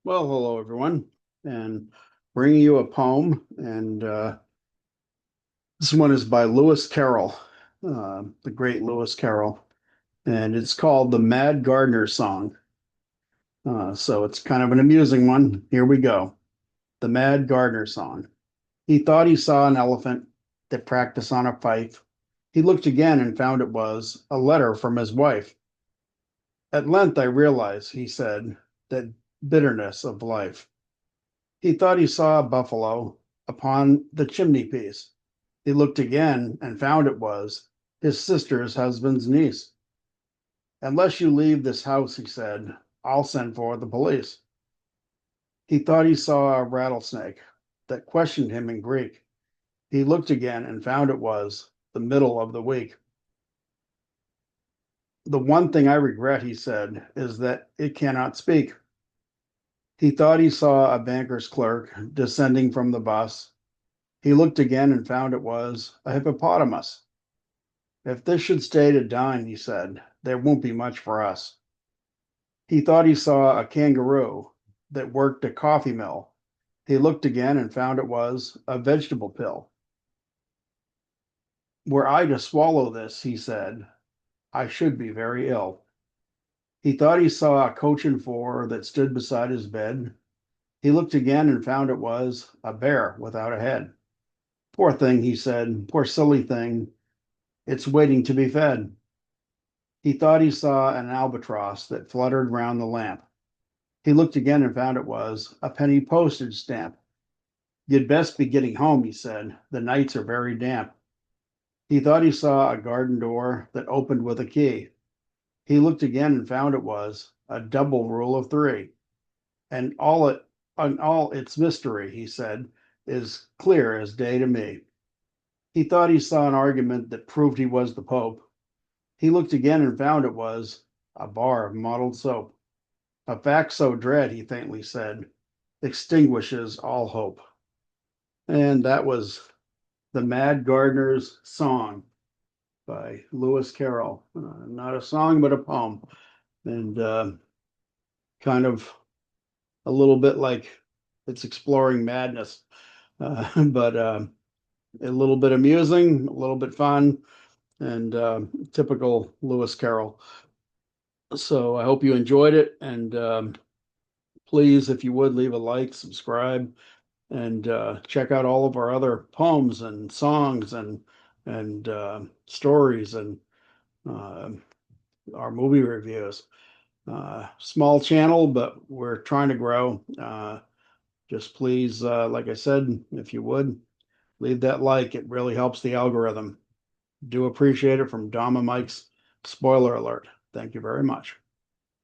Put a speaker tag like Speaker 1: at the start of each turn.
Speaker 1: Well, hello everyone, and bringing you a poem, and this one is by Lewis Carroll, the great Lewis Carroll, and it's called "The Mad Gardener Song." So it's kind of an amusing one. Here we go. The Mad Gardener Song. He thought he saw an elephant that practiced on a fife. He looked again and found it was a letter from his wife. At length I realized, he said, that bitterness of life. He thought he saw a buffalo upon the chimney piece. He looked again and found it was his sister's husband's niece. Unless you leave this house, he said, I'll send for the police. He thought he saw a rattlesnake that questioned him in Greek. He looked again and found it was the middle of the week. The one thing I regret, he said, is that it cannot speak. He thought he saw a banker's clerk descending from the bus. He looked again and found it was a hippopotamus. If this should stay to dine, he said, there won't be much for us. He thought he saw a kangaroo that worked a coffee mill. He looked again and found it was a vegetable pill. Were I to swallow this, he said, I should be very ill. He thought he saw a coach and four that stood beside his bed. He looked again and found it was a bear without a head. Poor thing, he said, poor silly thing, it's waiting to be fed. He thought he saw an albatross that fluttered round the lamp. He looked again and found it was a penny postage stamp. You'd best be getting home, he said. The nights are very damp. He thought he saw a garden door that opened with a key. He looked again and found it was a double rule of three. And all its mystery, he said, is clear as day to me. He thought he saw an argument that proved he was the Pope. He looked again and found it was a bar of mottled soap. A fact so dread, he faintly said, extinguishes all hope. And that was The Mad Gardener's Song by Lewis Carroll. Not a song, but a poem. And kind of a little bit like it's exploring madness, but a little bit amusing, a little bit fun, and typical Lewis Carroll. So I hope you enjoyed it, and please, if you would, leave a like, subscribe, and check out all of our other poems and songs and stories and uh, our movie reviews. Small channel, but we're trying to grow. Just please, like I said, if you would, leave that like. It really helps the algorithm. Do appreciate it. From Dom and Mike's spoiler alert. Thank you very much.